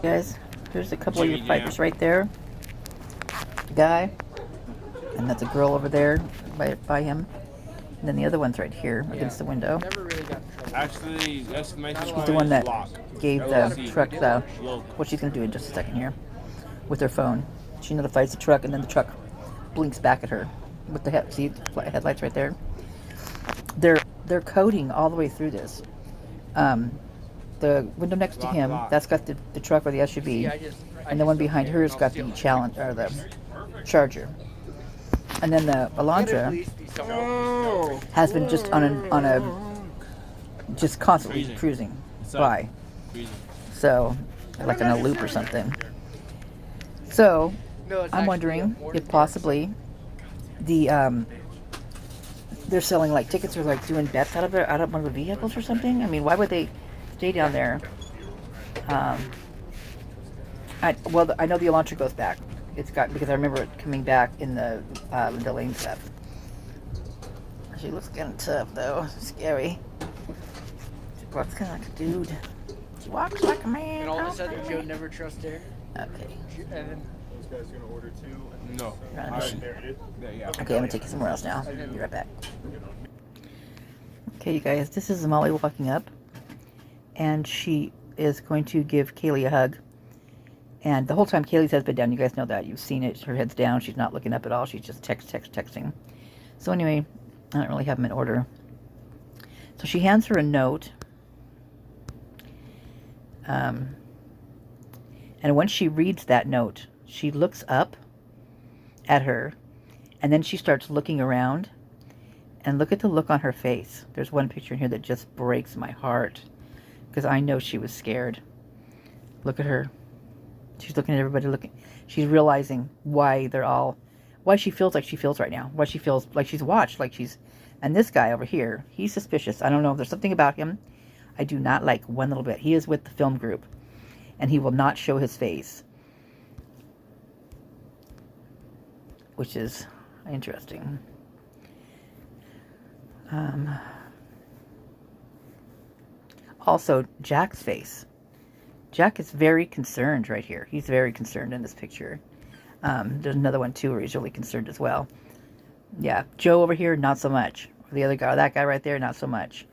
Guys, here's a couple of your fighters right there. The guy, and that's a girl over there by him. And then the other one's right here against the window. Actually, He's the one that gave the truck the, what she's going to do in just a second here with her phone. She notifies the truck, and then the truck blinks back at her with the headlights right there. They're coding all the way through this. The window next to him, that's got the truck or the SUV, and the one behind her has got the challenge or the Charger. And then the Elantra has been just on a just constantly cruising by. So, like in a loop or something. So, I'm wondering if possibly they're selling like tickets or like doing bets out of one of the vehicles or something. I mean, why would they stay down there? I know the Elantra goes back. Because I remember it coming back in the lane stuff. She looks kind of tough though, scary. She walks kind of like a dude. She walks like a man. And all of a sudden, Joe never trusts her. Okay. And then those guys gonna order two. No. Okay, I'm gonna take you somewhere else now. Be right back. Okay, you guys, this is Molly walking up, and she is going to give Kaylee a hug. And the whole time Kaylee's head's been down. You guys know that. You've seen it. Her head's down. She's not looking up at all. She's just texting. So anyway, I don't really have them in order. So she hands her a note. And when she reads that note, she looks up at her. And then she starts looking around. And look at the look on her face. There's one picture in here that just breaks my heart. Because I know she was scared. Look at her. She's looking at everybody she's realizing why she feels like she feels right now. Why she feels like she's watched, and this guy over here, he's suspicious. I don't know if there's something about him I do not like one little bit. He is with the film group, and he will not show his face, which is interesting. Also, Jack's face. Jack is very concerned right here. He's very concerned in this picture. There's another one too where he's really concerned as well. Yeah, Joe over here, not so much. The other guy, that guy right there, not so much.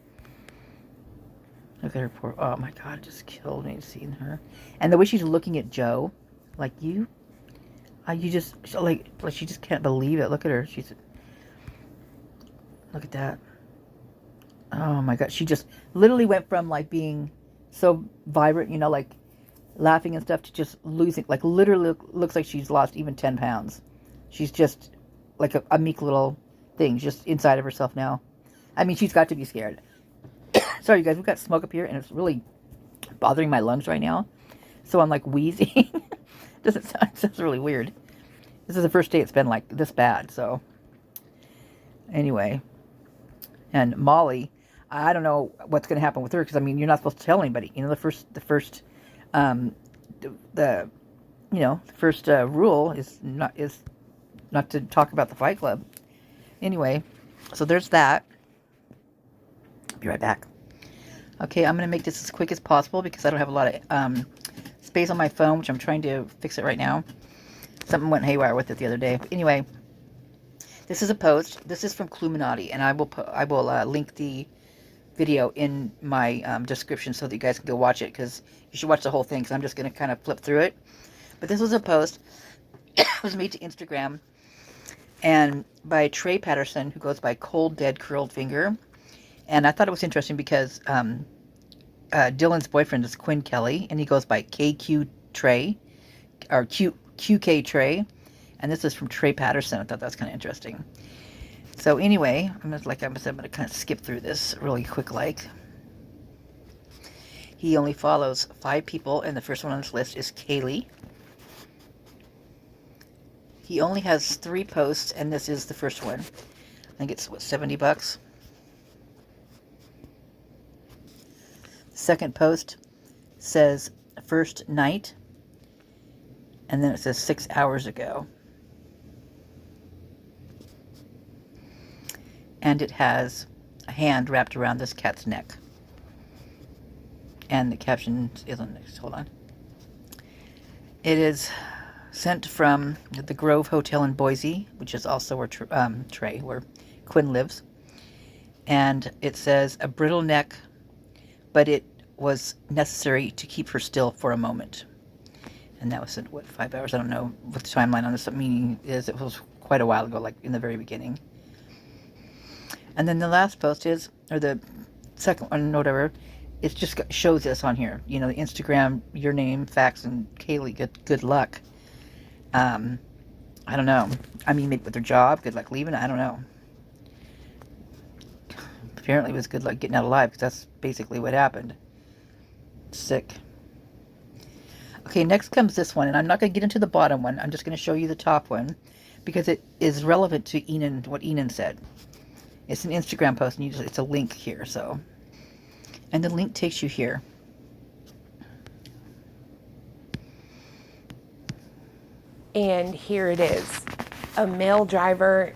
Look at her poor, oh my God, it just killed me seeing her. And the way she's looking at Joe, like you just, like she just can't believe it. Look at her, look at that. Oh my God, she just literally went from like being so vibrant, like laughing and stuff, to just losing, like literally looks like she's lost even 10 pounds. She's just like a meek little thing, just inside of herself now. I mean, she's got to be scared. Sorry, you guys, we've got smoke up here, and it's really bothering my lungs right now. So I'm like wheezing. Sounds really weird. This is the first day it's been like this bad, so. Anyway. And Molly, I don't know what's going to happen with her, because I mean, you're not supposed to tell anybody. The first rule is not to talk about the Fight Club. Anyway, so there's that. Be right back. Okay, I'm going to make this as quick as possible because I don't have a lot of space on my phone, which I'm trying to fix it right now. Something went haywire with it the other day. But anyway, this is a post. This is from Cluminati, and I will link the video in my description so that you guys can go watch it, because you should watch the whole thing, because I'm just going to kind of flip through it. But this was a post. It was made to Instagram, and by Trey Patterson, who goes by Cold Dead Curled Finger. And I thought it was interesting because Dylan's boyfriend is Quinn Kelly, and he goes by KQ Trey, or QK Trey. And this is from Trey Patterson. I thought that was kind of interesting. So anyway, I'm going to kind of skip through this really quick like. He only follows 5 people, and the first one on this list is Kaylee. He only has 3 posts, and this is the first one. I think it's, $70? Second post says first night, and then it says 6 hours ago. And it has a hand wrapped around this cat's neck. And the caption is on next. Hold on. It is sent from the Grove Hotel in Boise, which is also where Trey, where Quinn lives. And it says a brittle neck, but it was necessary to keep her still for a moment. And that was at, what, 5 hours? I don't know what the timeline on this meeting is. It was quite a while ago, like in the very beginning. And then the last post is, or the second one, whatever, it just shows this on here. You know, the Instagram, your name, fax, and Kaylee, good luck. I don't know. I mean, maybe with their job, good luck leaving. I don't know. Apparently it was good luck getting out alive, because that's basically what happened. Sick. Okay, next comes this one, and I'm not going to get into the bottom one. I'm just going to show you the top one, because it is relevant to Enan, what Enan said. It's an Instagram post, and it's a link here, so. And the link takes you here. And here it is. A male driver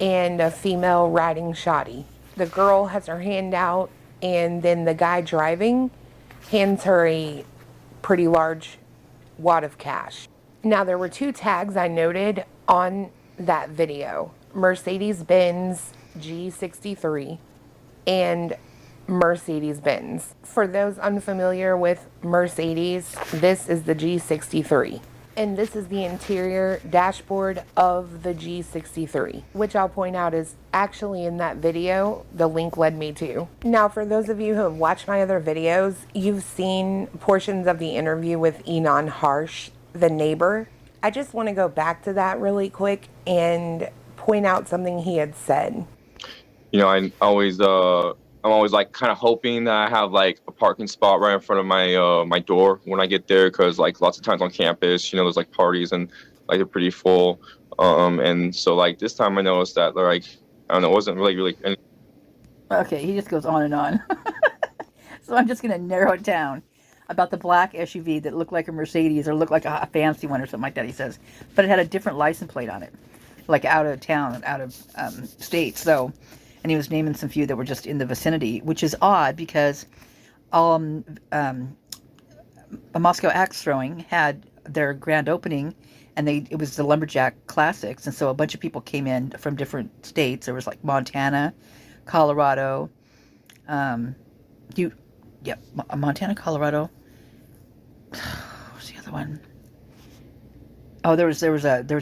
and a female riding shoddy. The girl has her hand out, and then the guy driving hands her a pretty large wad of cash. Now, there were 2 tags I noted on that video. Mercedes-Benz G63 and Mercedes-Benz. For those unfamiliar with Mercedes, this is the G63. And this is the interior dashboard of the G63, which I'll point out is actually in that video the link led me to. Now, for those of you who have watched my other videos, you've seen portions of the interview with Enan Harsh, the neighbor. I just want to go back to that really quick and point out something he had said. You know, I'm always like kind of hoping that I have like a parking spot right in front of my my door when I get there, because like lots of times on campus, you know, there's like parties and like they're pretty full. And so like this time I noticed that like, I don't know, it wasn't really any. Okay, he just goes on and on. So I'm just going to narrow it down about the black SUV that looked like a Mercedes or looked like a fancy one or something like that, he says. But it had a different license plate on it, like out of town, out of state. So, and he was naming some few that were just in the vicinity, which is odd because a Moscow Axe Throwing had their grand opening, and it was the Lumberjack Classics, and so a bunch of people came in from different states. There was like Montana, Colorado, Montana, Colorado. What's the other one? Oh, there was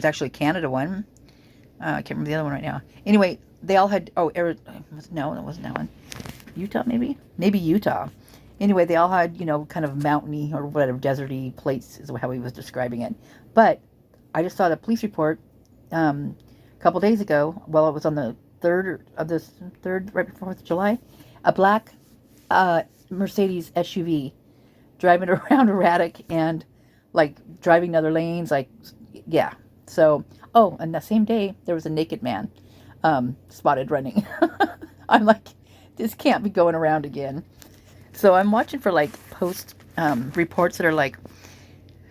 actually a Canada one. I can't remember the other one right now. Anyway, they all had, no, that wasn't that one. Utah, maybe Utah. Anyway, they all had, you know, kind of mountainy or whatever, deserty plates is how he was describing it. But I just saw the police report a couple days ago, while it was on the 3rd, right before 4th of July, a black Mercedes SUV driving around erratic and like driving other lanes, like, yeah. So, and that same day there was a naked man spotted running. I'm like, this can't be going around again. So I'm watching for like post reports that are like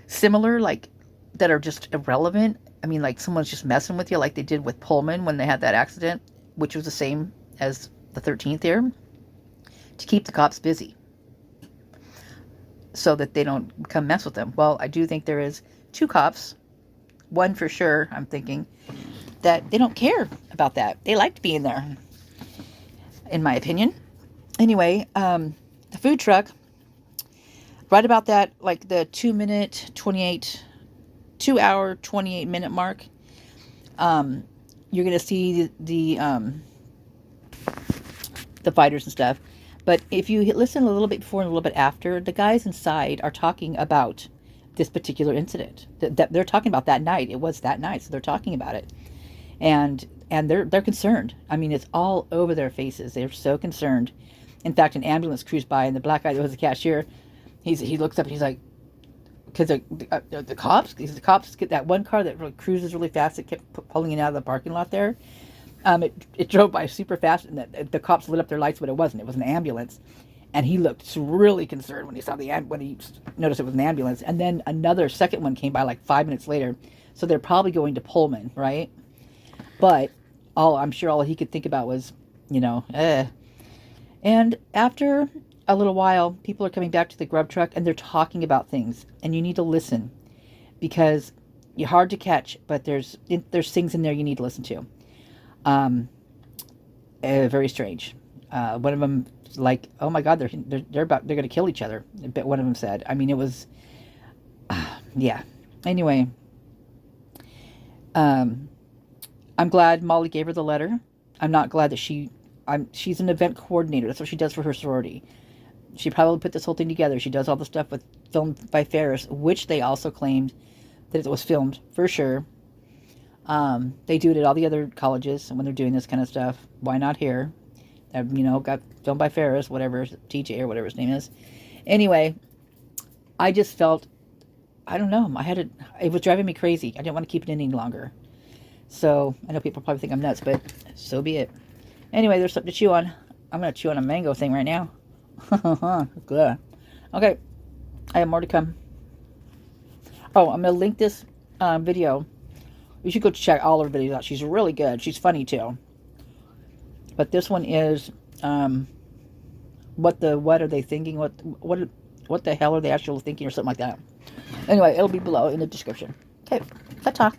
similar, like that are just irrelevant. I mean, like someone's just messing with you, like they did with Pullman when they had that accident, which was the same as the 13th here, to keep the cops busy so that they don't come mess with them. Well, I do think there is 2 cops, one for sure, I'm thinking, that they don't care about that. They liked being there, in my opinion. Anyway, the food truck, right about that, like the 2 hour, 28 minute mark, you're going to see the fighters and stuff. But if you listen a little bit before and a little bit after, the guys inside are talking about this particular incident. That they're talking about that night. It was that night, so they're talking about it. And they're concerned. I mean, it's all over their faces. They're so concerned. In fact, an ambulance cruised by, and the black guy that was the cashier, he looks up and he's like, because the cops get that one car that really cruises really fast that kept pulling it out of the parking lot there. It drove by super fast, and the cops lit up their lights, but it wasn't. It was an ambulance, and he looked really concerned when he noticed it was an ambulance. And then another second one came by like 5 minutes later, so they're probably going to Pullman, right? But I'm sure all he could think about was, And after a little while, people are coming back to the grub truck, and they're talking about things, and you need to listen. because you're hard to catch, but there's things in there you need to listen to. Very strange. One of them, like, oh my God, they're going to kill each other. One of them said. I mean, it was, yeah. Anyway, I'm glad Molly gave her the letter. I'm not glad that she's an event coordinator. That's what she does for her sorority. She probably put this whole thing together. She does all the stuff with filmed by Ferris, which they also claimed that it was filmed for sure. They do it at all the other colleges when they're doing this kind of stuff. Why not here? Got filmed by Ferris, whatever, TJ or whatever his name is. Anyway, I just felt, I don't know, it was driving me crazy. I didn't want to keep it any longer. So, I know people probably think I'm nuts, but so be it. Anyway, there's something to chew on. I'm going to chew on a mango thing right now. Good. Okay, I have more to come. Oh, I'm going to link this video. You should go check all her videos out. She's really good. She's funny too. But this one is, what are they thinking? What the hell are they actually thinking or something like that? Anyway, it'll be below in the description. Okay, ta-ta.